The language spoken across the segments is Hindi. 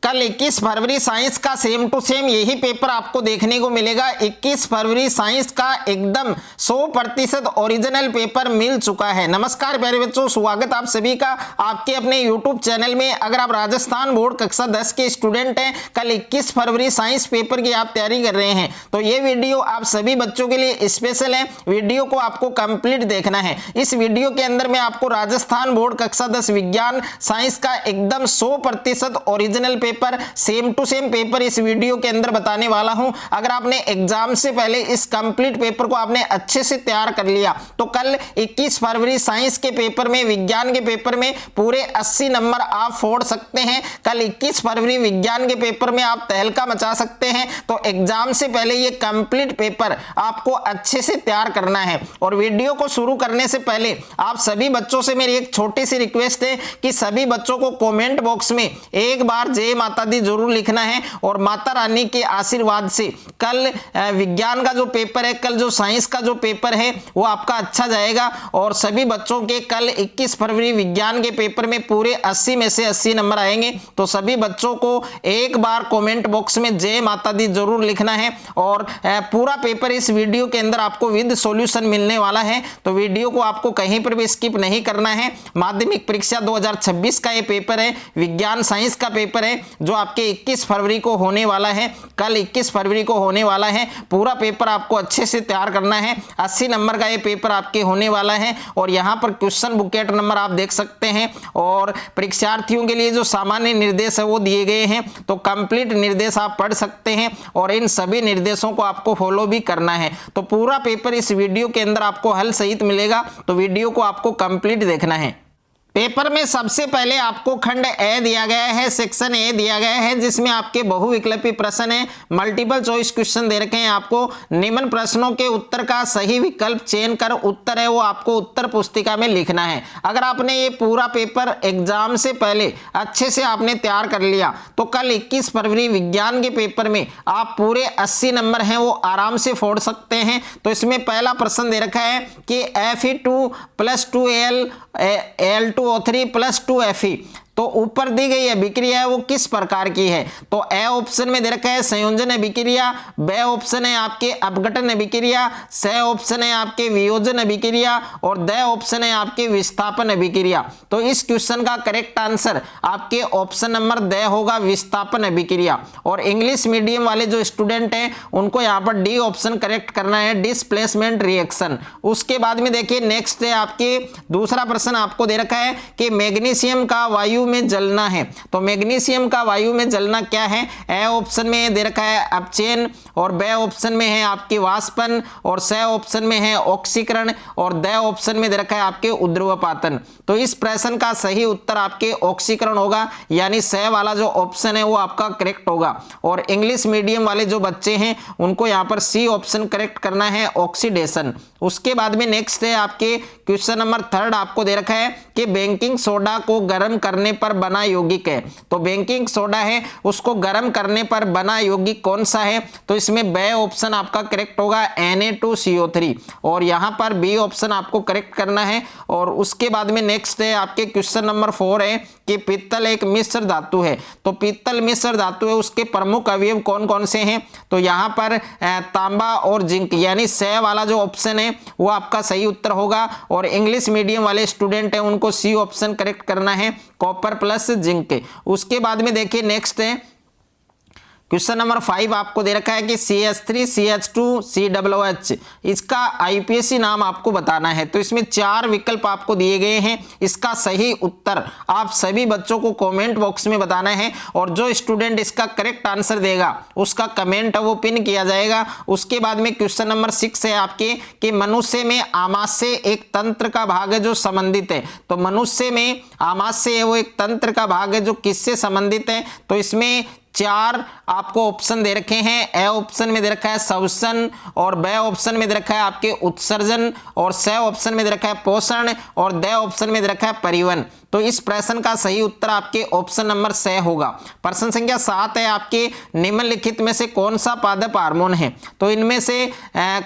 कल 21 फरवरी साइंस का सेम टू सेम यही पेपर आपको देखने को मिलेगा। 21 फरवरी साइंस का एकदम 100% ओरिजिनल पेपर मिल चुका है। नमस्कार प्यारे बच्चों, स्वागत आप सभी का आपके अपने YouTube चैनल में। अगर आप राजस्थान बोर्ड कक्षा 10 के स्टूडेंट हैं, कल 21 फरवरी साइंस पेपर की आप तैयारी कर रहे हैं, तो ये वीडियो आप सभी बच्चों के लिए स्पेशल है। वीडियो को आपको कंप्लीट देखना है। इस वीडियो के अंदर मैं आपको राजस्थान बोर्ड कक्षा 10 विज्ञान साइंस का एकदम 100% original paper, same to same paper इस वीडियो के अंदर बताने वाला हूं। अगर आपने एग्जाम से पहले इस कंप्लीट पेपर को आपने अच्छे से तैयार कर लिया तो कल 21 फरवरी साइंस के पेपर में, विज्ञान के पेपर में पूरे 80 नंबर आप फोड़ सकते हैं। कल 21 फरवरी विज्ञान के पेपर में आप तहलका मचा सकते हैं। तो एग्जाम से पहले ये कंप्लीट पेपर आपको अच्छे से तैयार करना है। और वीडियो को शुरू करने से पहले आप सभी बच्चों से मेरी एक छोटी सी रिक्वेस्ट है कि सभी बच्चों को कमेंट बॉक्स में एक बार जय माता दी जरूर लिखना है। और माता रानी के आशीर्वाद से कल विज्ञान का जो पेपर है, कल जो साइंस का जो पेपर है वो आपका अच्छा जाएगा। और सभी बच्चों के कल 21 फरवरी विज्ञान के पेपर में पूरे 80 में से 80 नंबर आएंगे। तो सभी बच्चों को एक बार कमेंट बॉक्स में जय माता दी जरूर लिखना है। और पूरा पेपर इस वीडियो के अंदर आपको विद सॉल्यूशन मिलने वाला है, तो वीडियो को आपको कहीं पर भी स्किप नहीं करना है। माध्यमिक परीक्षा 2026 का ये पेपर है, विज्ञान साइंस का पेपर है, जो आपके 21 फरवरी को होने वाला है। कल 21 फरवरी को होने वाला है। पूरा पेपर आपको अच्छे से तैयार करना है। 80 नंबर का ये पेपर आपके होने वाला है। और यहाँ पर क्वेश्चन बुकेट नंबर आप देख सकते हैं। और परीक्षार्थियों के लिए जो सामान्य निर्देश है वो दिए गए हैं, तो कंप्लीट निर्देश आप पढ़ सकते हैं और इन सभी निर्देशों को आपको फॉलो भी करना है। तो पूरा पेपर इस वीडियो के अंदर आपको हल सहित मिलेगा, तो वीडियो को आपको कंप्लीट देखना है। पेपर में सबसे पहले आपको खंड ए दिया गया है, सेक्शन ए दिया गया है, जिसमें आपके बहुविकल्पी प्रश्न है, मल्टीपल चॉइस क्वेश्चन दे रखे हैं। आपको निम्न प्रश्नों के उत्तर का सही विकल्प चयन कर उत्तर है वो आपको उत्तर पुस्तिका में लिखना है। अगर आपने ये पूरा पेपर एग्जाम से पहले अच्छे से आपने तैयार कर लिया तो कल 21 फरवरी विज्ञान के पेपर में आप पूरे 80 नंबर हैं वो आराम से फोड़ सकते हैं। तो इसमें पहला प्रश्न दे रखा है कि Fe2 + 2Al Al2O3 + 2Fe, तो ऊपर दी गई अभिक्रिया है वो किस प्रकार की है। तो ए ऑप्शन में दे रखा है संयोजन अभिक्रिया, बी ऑप्शन है आपके अपघटन अभिक्रिया, सी ऑप्शन है आपके वियोजन अभिक्रिया और द ऑप्शन है आपके विस्थापन अभिक्रिया। तो इस क्वेश्चन का करेक्ट आंसर आपके ऑप्शन नंबर द होगा, विस्थापन अभिक्रिया। और इंग्लिश मीडियम वाले जो स्टूडेंट हैं उनको यहाँ पर डी ऑप्शन करेक्ट करना है, डिस्प्लेसमेंट रिएक्शन। उसके बाद में देखिए नेक्स्ट है आपके दूसरा प्रश्न आपको दे रखा है कि मैग्नीशियम का वायु में जलना है। तो मैग्नीशियम का वायु में जलना क्या है। ए ऑप्शन में दे रखा है अपचयन और बी ऑप्शन में है आपकी वाष्पन और सी ऑप्शन में है ऑक्सीकरण और द ऑप्शन में दे रखा है आपके उद्रवपातन। तो इस प्रश्न का सही उत्तर आपके ऑक्सीकरण होगा, यानी सी वाला जो ऑप्शन है वो आपका करेक्ट होगा। और इंग्लिश मीडियम वाले जो बच्चे हैं उनको यहाँ पर सी ऑप्शन करेक्ट करना है, ऑक्सीडेशन। उसके बाद में नेक्स्ट है आपके क्वेश्चन नंबर 3 आपको दे रखा है कि बेकिंग सोडा को गर्म करने पर बना यौगिक है। तो बेकिंग सोडा है उसको गर्म करने पर बना यौगिक कौन सा है। तो इसमें बी ऑप्शन आपका करेक्ट होगा, Na2CO3। और यहां पर बी ऑप्शन आपको करेक्ट करना है। और उसके बाद में नेक्स्ट है आपके क्वेश्चन नंबर 4 है कि पीतल एक मिश्र धातु है। तो पीतल मिश्र धातु है, उसके प्रमुख अवयव कौन कौन से हैं। तो यहां पर तांबा और जिंक, यानी सी वाला जो ऑप्शन है वो आपका सही उत्तर होगा। और इंग्लिश मीडियम वाले स्टूडेंट हैं उनको सी ऑप्शन करेक्ट करना है, कॉपर प्लस जिंक। उसके बाद में देखिए नेक्स्ट है क्वेश्चन नंबर 5 आपको दे रखा है कि CH3 CH2 COOH, इसका IPAC नाम आपको बताना है। तो इसमें 4 विकल्प आपको दिए गए हैं। इसका सही उत्तर आप सभी बच्चों को कमेंट बॉक्स में बताना है। और जो स्टूडेंट इसका करेक्ट आंसर देगा उसका कमेंट है वो पिन किया जाएगा। उसके बाद में क्वेश्चन नंबर 6 है आपके कि मनुष्य में आमाशय एक तंत्र का भाग है जो संबंधित है। तो मनुष्य में आमाशय है वो एक तंत्र का भाग है जो किससे संबंधित है। तो इसमें 4 आपको ऑप्शन दे रखे हैं। ए ऑप्शन में दे रखा है श्वसन और बी ऑप्शन में दे रखा है आपके उत्सर्जन और सी ऑप्शन में दे रखा है पोषण और द ऑप्शन में दे रखा है परिवहन। तो इस प्रश्न का सही उत्तर आपके ऑप्शन नंबर स होगा। प्रश्न संख्या 7 है आपके निम्नलिखित में से कौन सा पादप हार्मोन है? तो इनमें से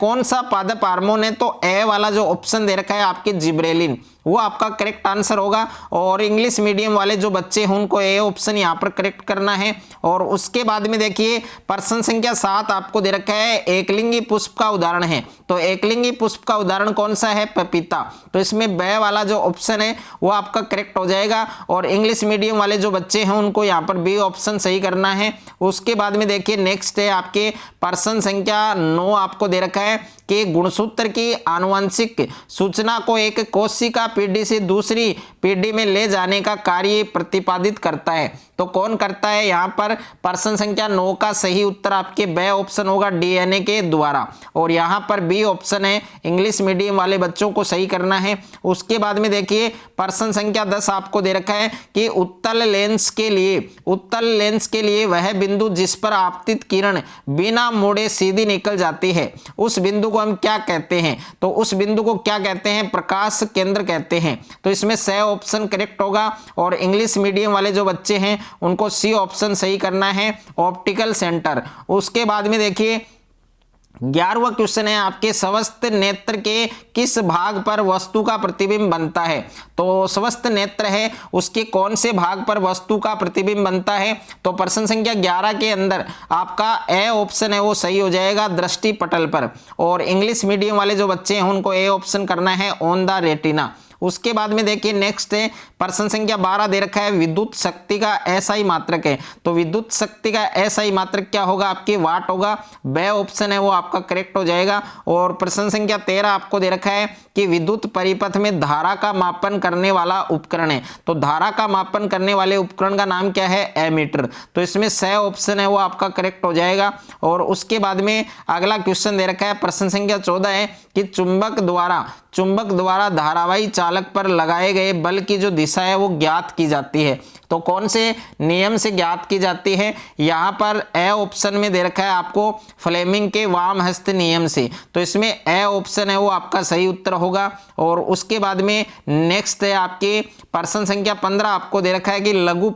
कौन सा पादप हार्मोन है? तो ए वाला जो ऑप्शन दे रखा है आपके जिब्रेलिन, वो आपका करेक्ट आंसर होगा। और इंग्लिश मीडियम वाले जो बच्चे हैं उनको ए ऑप्शन यहाँ पर करेक्ट करना है। और उसके बाद में देखिए प्रश्न संख्या 7 आपको दे रखा है एकलिंगी पुष्प का उदाहरण है। तो एकलिंगी पुष्प का उदाहरण कौन सा है? पपीता। तो इसमें बे वाला जो ऑप्शन है वो आपका करेक्ट हो जाएगा। और इंग्लिश मीडियम वाले जो बच्चे हैं उनको यहाँ पर बी ऑप्शन सही करना है। उसके बाद में देखिए नेक्स्ट है आपके प्रश्न संख्या 9 आपको दे रखा है कि गुणसूत्र की आनुवंशिक सूचना को एक कोशिका पीढ़ी से दूसरी पीढ़ी में ले जाने का कार्य प्रतिपादित करता है। तो कौन करता है? यहाँ पर प्रश्न संख्या 9 का सही उत्तर आपके बे ऑप्शन होगा, डीएनए के द्वारा। और यहाँ पर बी ऑप्शन है, इंग्लिश मीडियम वाले बच्चों को सही करना है। उसके बाद में देखिए प्रश्न संख्या 10 आपको दे रखा है कि उत्तल लेंस के लिए वह बिंदु जिस पर आपतित किरण बिना मोड़े सीधी निकल जाती है उस बिंदु को हम क्या कहते हैं? तो उस बिंदु को क्या कहते हैं? प्रकाश केंद्र कहते हैं। तो इसमें स ऑप्शन करेक्ट होगा। और इंग्लिश मीडियम वाले जो बच्चे हैं उनको सी ऑप्शन सही करना है, ऑप्टिकल सेंटर। उसके बाद में देखिए 11वां क्वेश्चन है आपके स्वस्थ नेत्र के किस भाग पर वस्तु का प्रतिबिंब बनता है? तो स्वस्थ नेत्र है उसके कौन से भाग पर वस्तु का प्रतिबिंब बनता है? तो प्रश्न संख्या 11 के अंदर आपका ए ऑप्शन है वो सही हो जाएगा, दृष्टि पटल पर। और इंग्लिश मीडियम वाले जो बच्चे हैं उनको ए ऑप्शन करना है, ऑन द रेटिना। उसके बाद में देखिए नेक्स्ट है प्रश्न संख्या 12 दे रखा है विद्युत शक्ति का एसआई मात्रक है। तो विद्युत शक्ति का एसआई मात्रक क्या होगा? आपके वाट होगा। बे ऑप्शन है वो आपका करेक्ट हो जाएगा। और प्रश्न संख्या 13 आपको दे रखा है कि विद्युत परिपथ में धारा का मापन करने वाला उपकरण है। तो धारा का मापन करने वाले उपकरण का नाम क्या है? एमीटर। तो इसमें स ऑप्शन है वो आपका करेक्ट हो जाएगा। और उसके बाद में अगला क्वेश्चन दे रखा है प्रश्न संख्या 14 है कि चुंबक द्वारा धारावाही चालक पर लगाए गए बल की जो दिशा है वो ज्ञात की जाती है। तो कौन से नियम से ज्ञात की जाती है? यहाँ पर ए ऑप्शन में दे रखा है आपको फ्लेमिंग के वाम हस्त नियम से। तो इसमें ए ऑप्शन है वो आपका सही उत्तर होगा। और उसके बाद में नेक्स्ट है आपके प्रश्न संख्या 15 आपको दे रखा है कि लघु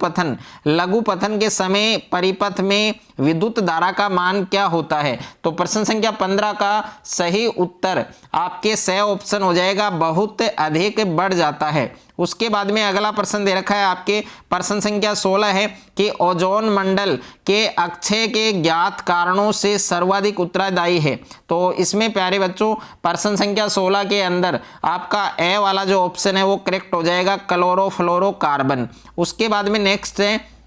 पथन के समय परिपथ में विद्युत धारा का मान क्या होता है? तो प्रश्न संख्या 15 का सही उत्तर आपके स ऑप्शन हो जाएगा, बहुत अधिक बढ़ जाता है। उसके बाद में अगला प्रश्न दे रखा है आपके प्रश्न संख्या 16 है कि ओजोन मंडल के अक्षय के ज्ञात कारणों से सर्वाधिक उत्तरदायी है। तो इसमें प्यारे बच्चों प्रश्न संख्या 16 के अंदर आपका ए वाला जो ऑप्शन है वो करेक्ट हो जाएगा, क्लोरोफ्लोरोकार्बन। उसके बाद में नेक्स्ट है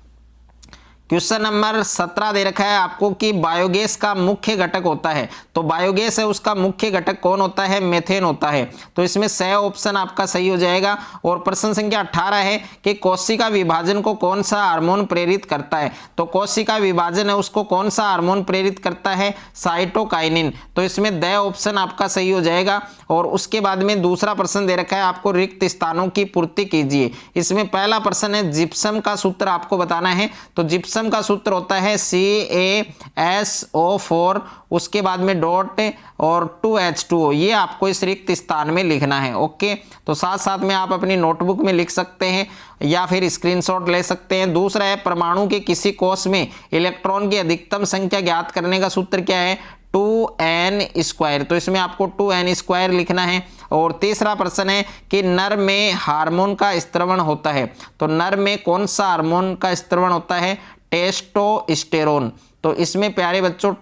क्वेश्चन नंबर 17 दे रखा है आपको कि बायोगैस का मुख्य घटक होता है। तो बायोगैस है उसका मुख्य घटक कौन होता है? मेथेन होता है। तो इसमें स ऑप्शन आपका सही हो जाएगा। और प्रश्न संख्या 18 है कि कोशिका विभाजन को कौन सा हार्मोन प्रेरित करता है? तो कोशिका विभाजन है उसको कौन सा हार्मोन प्रेरित करता है? साइटोकाइनिन। तो इसमें द ऑप्शन आपका सही हो जाएगा। और उसके बाद में दूसरा प्रश्न दे रखा है आपको रिक्त स्थानों की पूर्ति कीजिए। इसमें पहला प्रश्न है जिप्सम का सूत्र आपको बताना है। तो जिप्सम का सूत्र होता है CaSO4, उसके बाद में डॉट और 2H2O। ये आपको इस रिक्त स्थान में लिखना है। ओके, तो साथ साथ में आप अपनी नोटबुक में लिख सकते हैं या फिर स्क्रीनशॉट ले सकते हैं। दूसरा है परमाणु के किसी कोष में इलेक्ट्रॉन की अधिकतम संख्या ज्ञात करने का सूत्र क्या है? 2n²। तो इसमें आपको 2n² लिखना है। और तीसरा प्रश्न है कि नर में हार्मोन का स्त्रवण होता है। तो नर में कौन सा हार्मोन का स्त्रवण होता है? टेस्टोस्टेरोन। तो इसमें प्यारे बच्चों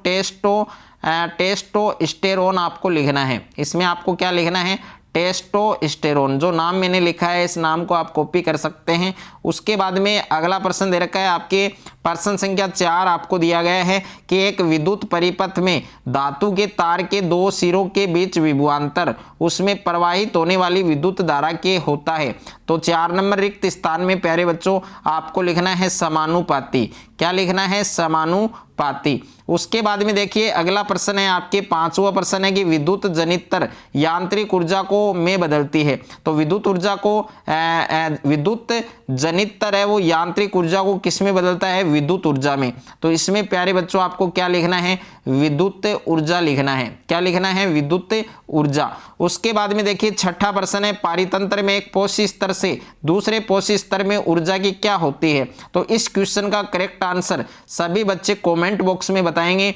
टेस्टोस्टेरोन आपको लिखना है। इसमें आपको क्या लिखना है? टेस्टोस्टेरोन। जो नाम मैंने लिखा है इस नाम को आप कॉपी कर सकते हैं। उसके बाद में अगला प्रश्न दे रखा है आपके प्रश्न संख्या 4 आपको दिया गया है कि एक विद्युत परिपथ में धातु के तार के दो सिरों के बीच विभवांतर उसमें प्रवाहित होने वाली विद्युत धारा के होता है। तो 4 नंबर रिक्त स्थान में प्यारे बच्चों आपको लिखना है समानुपाती। क्या लिखना है? समानुपाती। उसके बाद में देखिए अगला प्रश्न है आपके 5वां प्रश्न है कि विद्युत जनितर यांत्रिक ऊर्जा को में बदलती है। तो विद्युत ऊर्जा को विद्युत जनितर है वो यांत्रिक ऊर्जा को किस में बदलता है? विद्युत ऊर्जा में। तो इसमें प्यारे बच्चों आपको क्या लिखना है? विद्युत ऊर्जा लिखना है। क्या लिखना है? विद्युत ऊर्जा। उसके बाद में देखिए छठा प्रश्न है पारितंत्र में एक पोषी स्तर से दूसरे पोषी स्तर में ऊर्जा की क्या होती है? तो इस क्वेश्चन का करेक्ट आंसर सभी बच्चे कमेंट बॉक्स में बताएंगे।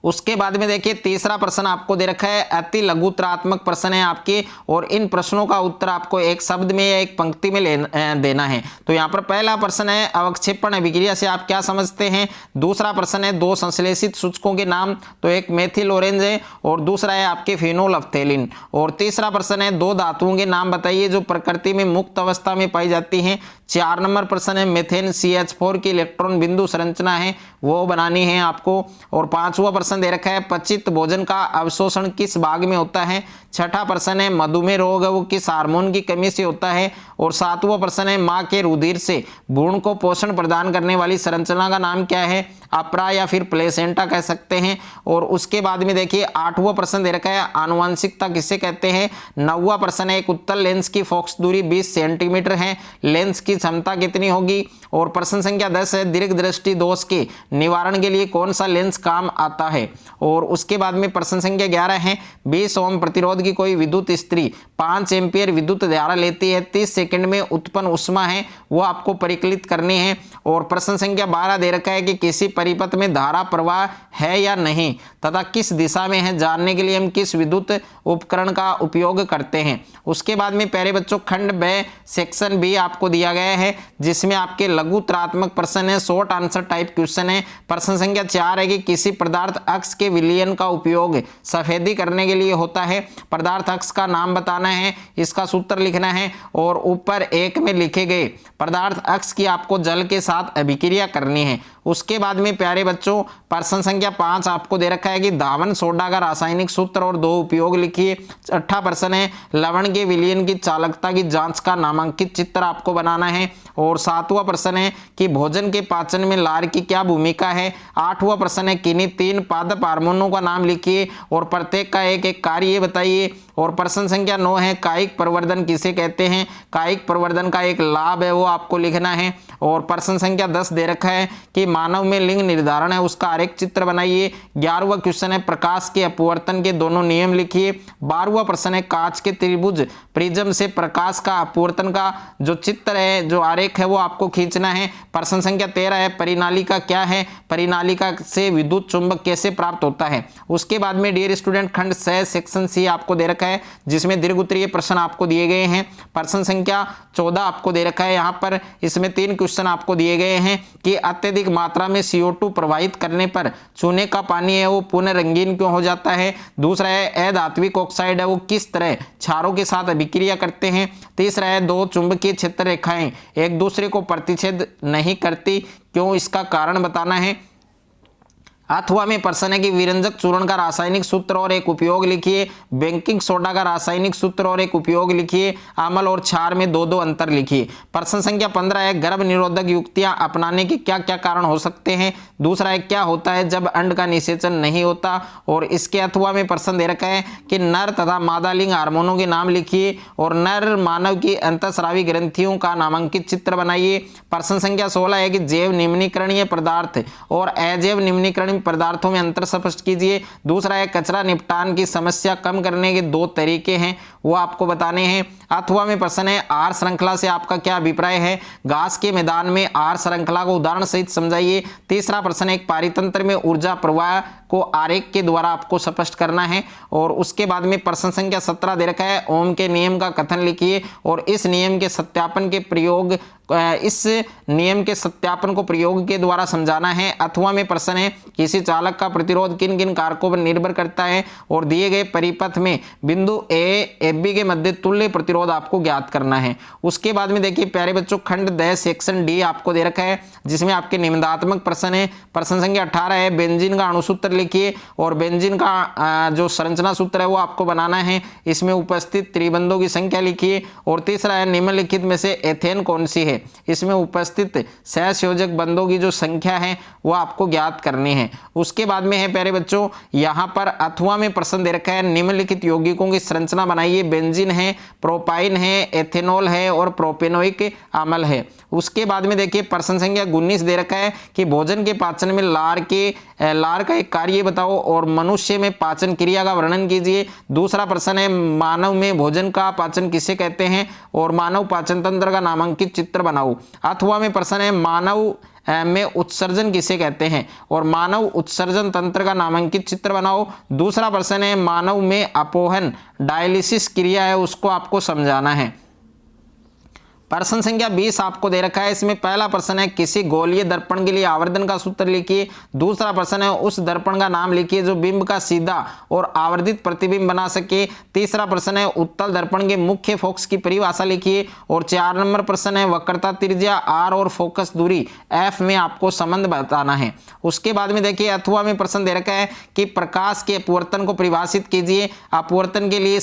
उसके बाद में देखिए तीसरा प्रश्न आपको दे रखा है, अति लघुतरात्मक प्रश्न है आपके, और इन प्रश्नों का उत्तर आपको एक शब्द में या एक पंक्ति में देना है। तो यहाँ पर पहला प्रश्न है अवक्षेपण अभिक्रिया से आप क्या समझते हैं? दूसरा प्रश्न है दो संश्लेषित सूचकों के नाम, तो एक मेथिल ऑरेंज है और दूसरा है आपके फिनोल्फ्थेलिन। और तीसरा प्रश्न है दो धातुओं के नाम बताइए जो प्रकृति में मुक्त अवस्था में पाई जाती हैं। 4 नंबर प्रश्न है मेथेन CH4 की इलेक्ट्रॉन बिंदु संरचना है वो बनानी है आपको। और 5वां प्रश्न दे रखा है पचित भोजन का अवशोषण किस भाग में होता है? 6ठा प्रश्न है मधुमेह रोग वो किस हार्मोन की कमी से होता है? और 7वां प्रश्न है मां के रुधिर से भ्रूण को पोषण प्रदान करने वाली संरचना का नाम क्या है? अप्रा या फिर प्लेसेंटा कह सकते हैं। और उसके बाद में देखिए 8वां प्रश्न दे रखा है आनुवंशिकता किसे कहते हैं? 9वां प्रश्न है एक उत्तल लेंस की फोकस दूरी 20 सेंटीमीटर है, लेंस की क्षमता कितनी होगी? और प्रश्न संख्या 10 है दीर्घ दृष्टि दोष के निवारण के लिए कौन सा लेंस काम आता है? और उसके बाद में प्रश्न संख्या 11 है 20 ओम प्रतिरोध की कोई विद्युत स्त्री 5 एम्पियर विद्युत धारा लेती है, 30 सेकंड में उत्पन्न ऊष्मा है वो आपको परिकलित करनी है। और प्रश्न संख्या 12 दे रखा है कि किसी परिपथ में धारा प्रवाह है या नहीं तथा किस दिशा में है जानने के लिए हम किस विद्युत उपकरण का उपयोग करते हैं। उसके बाद में प्यारे बच्चों खंड ब सेक्शन बी आपको दिया गया है जिसमें आपके लघुतरात्मक प्रश्न है, शॉर्ट आंसर टाइप क्वेश्चन है। प्रश्न संख्या 4 है कि किसी पदार्थ अक्ष के विलयन का उपयोग सफेदी करने के लिए होता है, पदार्थ अक्ष का नाम बताना है, इसका सूत्र लिखना है। और ऊपर 1 में लिखे गए पदार्थ अक्ष की आपको जल के साथ अभिक्रिया करनी है। उसके बाद में प्यारे बच्चों प्रश्न संख्या 5 आपको दे रखा है कि धावन सोडा का रासायनिक सूत्र और 2 उपयोग लिखिए। 6ठा प्रश्न है लवण के विलयन की चालकता की जांच का नामांकित चित्र आपको बनाना है। और 7वां प्रश्न है कि भोजन के पाचन में लार की क्या भूमिका है। 8वां प्रश्न है किन्हीं 3 पादप हार्मोनों का नाम लिखिए और प्रत्येक का एक एक कार्य बताइए। और प्रश्न संख्या 9 है कायिक प्रवर्धन किसे कहते हैं? कायिक प्रवर्धन का एक लाभ है वो आपको लिखना है। और प्रश्न संख्या 10 दे रखा है कि मानव में लिंग निर्धारण है उसका आरेख चित्र बनाइए। 11वां क्वेश्चन है प्रकाश के अपवर्तन के दोनों नियम लिखिए। 12वां प्रश्न है कांच के त्रिभुज प्रिज्म से प्रकाश का अपवर्तन का जो चित्र है जो आरेख है वो आपको खींचना है। प्रश्न संख्या 13 है परिनालिका क्या है? परिनालिका से विद्युत चुंबक कैसे प्राप्त होता है? उसके बाद में डियर स्टूडेंट खंड 6 सेक्शन सी आपको दे रखा है जिसमें दीर्घ उत्तरीय प्रश्न आपको दिए गए हैं। प्रश्न संख्या 14 आपको दे रखा है यहाँ पर, इसमें 3 क्वेश्चन आपको दिए गए हैं कि अत्यधिक मात्रा में CO2 प्रवाहित करने पर चूने का पानी है वो पुनः रंगीन क्यों हो जाता है। दूसरा है अधात्विक ऑक्साइड है वो किस तरह क्षारों के साथ अभिक्रिया करते हैं। तीसरा है 2 चुंबकीय क्षेत्र रेखाएं एक दूसरे को प्रतिच्छेद नहीं करती क्यों, इसका कारण बताना है। अथवा में प्रश्न है कि विरंजक चूर्ण का रासायनिक सूत्र और एक उपयोग लिखिए। बेकिंग सोडा का रासायनिक सूत्र और एक उपयोग लिखिए। अम्ल और क्षार में 2-2 अंतर लिखिए। प्रश्न संख्या 15 है गर्भ निरोधक युक्तियां अपनाने के क्या क्या कारण हो सकते हैं। दूसरा है क्या होता है जब अंड का निषेचन नहीं होता। और इसके अथवा में प्रश्न दे रखा है कि नर तथा मादा लिंग हार्मोनों के नाम लिखिए और नर मानव की अंतःस्रावी ग्रंथियों का नामांकित चित्र बनाइए। प्रश्न संख्या 16 है कि जैव निम्नीकरणीय पदार्थ और अजैव निम्नीकरणीय पदार्थों में अंतर स्पष्ट कीजिए। दूसरा है कचरा निपटान की समस्या कम करने के 2 तरीके हैं वो आपको बताने हैं। अथवा में प्रश्न है आर श्रृंखला से आपका क्या अभिप्राय है। घास के मैदान में आर श्रृंखला को उदाहरण सहित समझाइए। तीसरा प्रश्न है एक पारितंत्र में ऊर्जा प्रवाह को आरेख के द्वारा आपको स्पष्ट करना है। और उसके बाद में प्रश्न संख्या 17 दे रखा है ओम के नियम का कथन लिखिए और इस नियम के सत्यापन के प्रयोग को प्रयोग के द्वारा समझाना है। अथवा में प्रश्न है किसी चालक का प्रतिरोध किन किन कारकों पर निर्भर करता है और दिए गए परिपथ में बिंदु A-B के मध्य तुल्य प्रतिरोध आपको ज्ञात करना है। उसके बाद में देखिए प्यारे बच्चों खंड 10 सेक्शन डी आपको दे रखा है जिसमें आपके निबंधात्मक प्रश्न है। प्रश्न संख्या 18 है बेंजीन का अणुसूत्र लिखिए और बेंजीन का जो संरचना सूत्र है वो आपको बनाना है। इसमें उपस्थित त्रिबंधों की संख्या लिखिए। और तीसरा है निम्नलिखित में से एथेन कौन सी है, इसमें उपस्थित सहसंयोजक बंधों की जो संख्या है वो आपको ज्ञात करनी है। उसके बाद में है प्यारे बच्चों यहाँ पर अथवा में प्रश्न दे रखा है, निम्नलिखित यौगिकों की संरचना बनाइए। बेंजीन है, प्रोपाइन है, एथेनॉल है और प्रोपेनोइक अम्ल है। उसके बाद में देखिए प्रश्न संख्या 19 दे रखा है कि भोजन के पाचन में लार का एक कार्य बताओ और मनुष्य में पाचन क्रिया का वर्णन कीजिए। दूसरा प्रश्न है मानव में भोजन का पाचन किसे कहते हैं और मानव पाचन तंत्र का नामांकित चित्र बनाओ। अथवा में प्रश्न है मानव में उत्सर्जन किसे कहते हैं और मानव उत्सर्जन तंत्र का नामांकित चित्र बनाओ। दूसरा प्रश्न है मानव में अपोहन डायलिसिस क्रिया है उसको आपको समझाना है। प्रश्न संख्या 20 आपको दे रखा है। इसमें पहला प्रश्न है किसी गोलीय दर्पण के लिए आवर्धन का सूत्र लिखिए। दूसरा प्रश्न है उस दर्पण का नाम लिखिए जो बिंब का सीधा और आवर्धित प्रतिबिंब बना सके। तीसरा प्रश्न है उत्तल दर्पण के मुख्य फोकस की परिभाषा लिखिए। और 4 नंबर प्रश्न है वक्रता त्रिज्या r और फोकस दूरी f में आपको संबंध बताना है। उसके बाद में देखिए अथवा में प्रश्न दे रखा है कि प्रकाश के अपवर्तन को परिभाषित कीजिए। अपवर्तन के लिए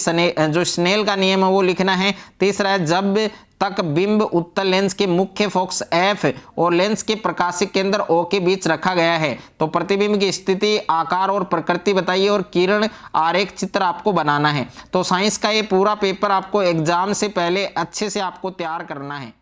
जो स्नेल का नियम है वो लिखना है। तीसरा है जब तक बिंब उत्तल लेंस के मुख्य फोकस F और लेंस के प्रकाशिक केंद्र O के बीच रखा गया है तो प्रतिबिंब की स्थिति, आकार और प्रकृति बताइए और किरण आरेख चित्र आपको बनाना है। तो साइंस का ये पूरा पेपर आपको एग्जाम से पहले अच्छे से आपको तैयार करना है।